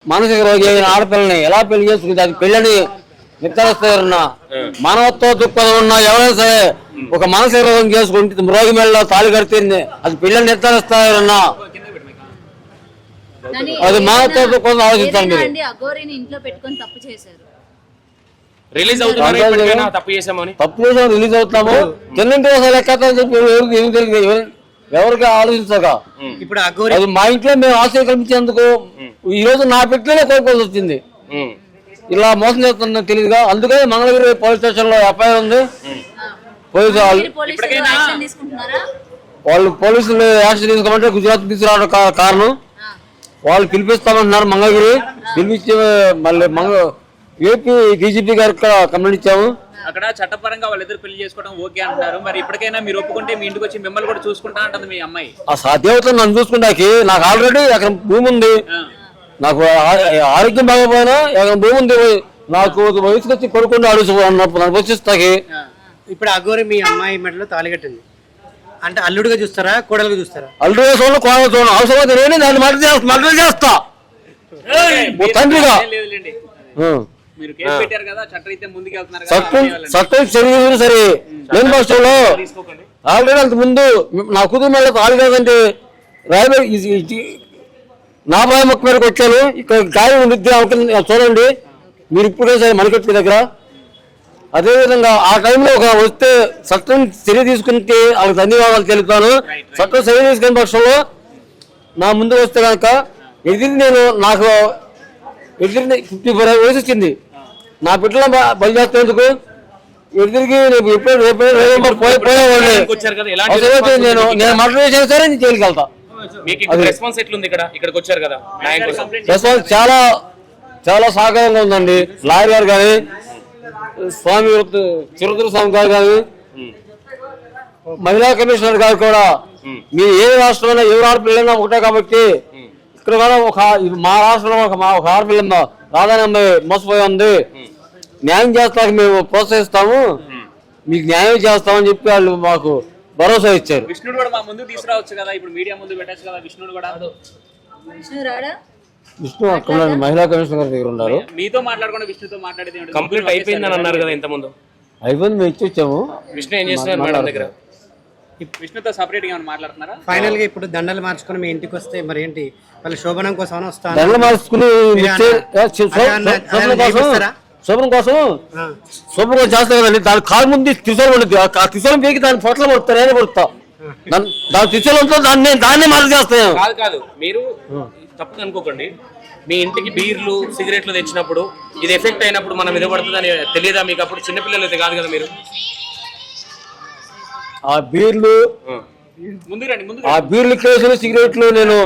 మానసిక రోగి అయిన ఆడపిల్లని ఎలా పెళ్లి చేసుకుంటే అది పెళ్ళని నిర్ధారిస్తారన్నా మానవత్వ దృక్పథం ఉన్నా ఎవరైనా సరే ఒక మానసిక రోగం చేసుకుంటే రోగి మెడలో తాళి కడితే అది పెళ్ళని నిర్ధారిస్తారన్నా అది మానవత్వ దృక్పథం ఆలోచించాలి మీరు. రిలీజ్ అవుతున్నారు తప్పు చేసాము రిలీజ్ అవుతాము చిన్నింటి లెక్క చెప్పి ఎవరికి ఆలోచించక ఇప్పుడు అది మా ఇంట్లో మేము ఆశ్రయం కల్పించేందుకు ఈ రోజు నా పెట్టినే కోరుకోవాల్సి వచ్చింది. ఇలా మోసం చేస్తున్నా తెలియదుగా. అందుకని మంగళగిరి పోలీస్ స్టేషన్ లో ఎఫ్ఐఆర్ ఉంది. పోలీసు వాళ్ళు పోలీసులు యాక్షన్ తీసుకోమంటే గుజరాత్ తీసుకురావడం కారణం. వాళ్ళు పిలిపిస్తామంటున్నారు మంగళగిరి. పిలిపించి మళ్ళీ ఏపీ డీజీపీ గారికి కంప్లైంట్ ఇచ్చాము. అక్కడ చట్టపరంగా వాళ్ళిద్దరు పెళ్లి చేసుకోవడం ఓకే అంటున్నారు. మరి ఇప్పటికైనా మీరు ఒప్పుకుంటే మీ ఇంటికి వచ్చి మిమ్మల్ని కూడా చూసుకుంటా అంటుంది మీ అమ్మాయి. ఆ సాధ్యత నన్ను చూసుకుంటాకి నాకు ఆల్రెడీ ఎకరం భూమి ఉంది. నాకు ఆరోగ్యం బాగోపోయినా ఎకరం భూమి ఉంది. నాకు వయసుకు వచ్చి కొడుకుండా అడుగు వచ్చిస్తాకి. ఇప్పుడు అఘోరి మీ అమ్మాయి మెడలో తాళి కట్టింది అంటే అల్లుడుగా చూస్తారా కోడలుగా చూస్తారా? అల్లుడుగా చూడండి కోడలు చూడండి. అవసరమైతే నేనే దాన్ని మర్డర్ చేస్తా తండ్రిగా. చట్టం చర్యలు సరే లేని పక్షంలో ఆల్రెడీ అంత ముందు నా కుటుంబం మళ్ళీ తాళి కాదంటే రాయబడి నా భయం మొక్క మేరకు వచ్చాను. ఇక్కడ గాయం ఉండిద్ది చూడండి మీరు ఇప్పుడే సరే మణికట్టు దగ్గర. అదేవిధంగా ఆ టైంలో ఒక వస్తే చట్టం చర్య తీసుకుంటే వాళ్ళకి ధన్యవాదాలు తెలుపుతాను. చట్టం చర్య తీసుకునే పక్షంలో నా ముందు వస్తే కనుక ఎదిరి నేను నాకు ఎదిరి 54 వయసు వచ్చింది. నా బిడ్డలో బలి చేస్తేందుకు ఎదురికి నేను మర్డర్ చేసిన సరే నేను జైలుకి వెళ్తా. రెస్పాన్స్ చాలా చాలా సహకారంగా ఉందండి. లాయర్ గారు కానీ స్వామి చిరుతర స్వామి గారు కానీ మహిళా కమిషనర్ గారు కూడా మీరు ఏ రాష్ట్రంలో ఏ ఆడపిల్లైనా ఒకటే కాబట్టి ఇక్కడ కూడా మా రాష్ట్రంలో ఒక ఆడపిల్ల రాధాని అమ్మాయి మోసపోయి ఉంది. న్యాయం చేస్తానికి మేము ప్రోత్సహిస్తాము, మీకు న్యాయం చేస్తామని చెప్పి వాళ్ళు మాకు భరోసా ఇచ్చారు. విష్ణుడు కూడా మా ముందు తీసుకురావచ్చు కదా, ఇప్పుడు మీడియా ముందు పెట్టచ్చు కదా. విష్ణుడు కూడా విష్ణు అక్కడ మహిళా కమిషనర్ గారి దగ్గర ఉన్నారు. మీతో మాట్లాడకుండా విష్ణుతో మాట్లాడేది కంప్లీట్ అయిపోయిందని అన్నారు కదా ఇంత ముందు. అయిపోయింది, మేము ఇచ్చి వచ్చాము. విష్ణు ఏం చేస్తున్నారు మేడం దగ్గర? విష్ణుతో సపరేట్ గా మాట్లాడుతున్నారా? ఫైనల్ గా ఇప్పుడు దండలు మార్చుకుని మీ ఇంటికి వస్తే మరి ఏంటి వాళ్ళ శోభనం కోసం వస్తాను. దండలు మార్చుకుని శోభనం కోసం చేస్తాం కదండి. దాని కాలు ముందు త్రిశూలం ఉంటుంది. ఆ త్రిశూలం పీకి దాని పొట్ల పడుతా నేనే పడుతా. దాని త్రిశూలంతో దాన్నే మార్పు చేస్తాను. కాదు మీరు తప్పు అనుకోకండి. మీ ఇంటికి బీర్లు సిగరెట్లు తెచ్చినప్పుడు ఇది ఎఫెక్ట్ అయినప్పుడు మనం వినబడుతుందని తెలియదా మీకు? అప్పుడు చిన్నపిల్లలు అయితే కాదు కదా మీరు. ఆ బీర్లు కేసులు సిగరెట్లు నేను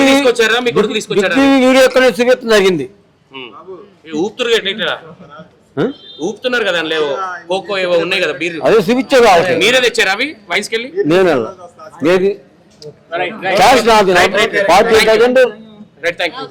తీసుకొచ్చారా? మీ కొడుకు తీసుకొచ్చారా? వీడియో ఎక్కడ చూపించడం జరిగింది. ఊపుతున్నారు కదా లేవో కోకో ఏవో ఉన్నాయి కదా బీర్లు, అదే చూపించారు. మీరే తెచ్చారా అవి వైన్స్ కెళ్ళి? నేను రైట్ థ్యాంక్ యూ.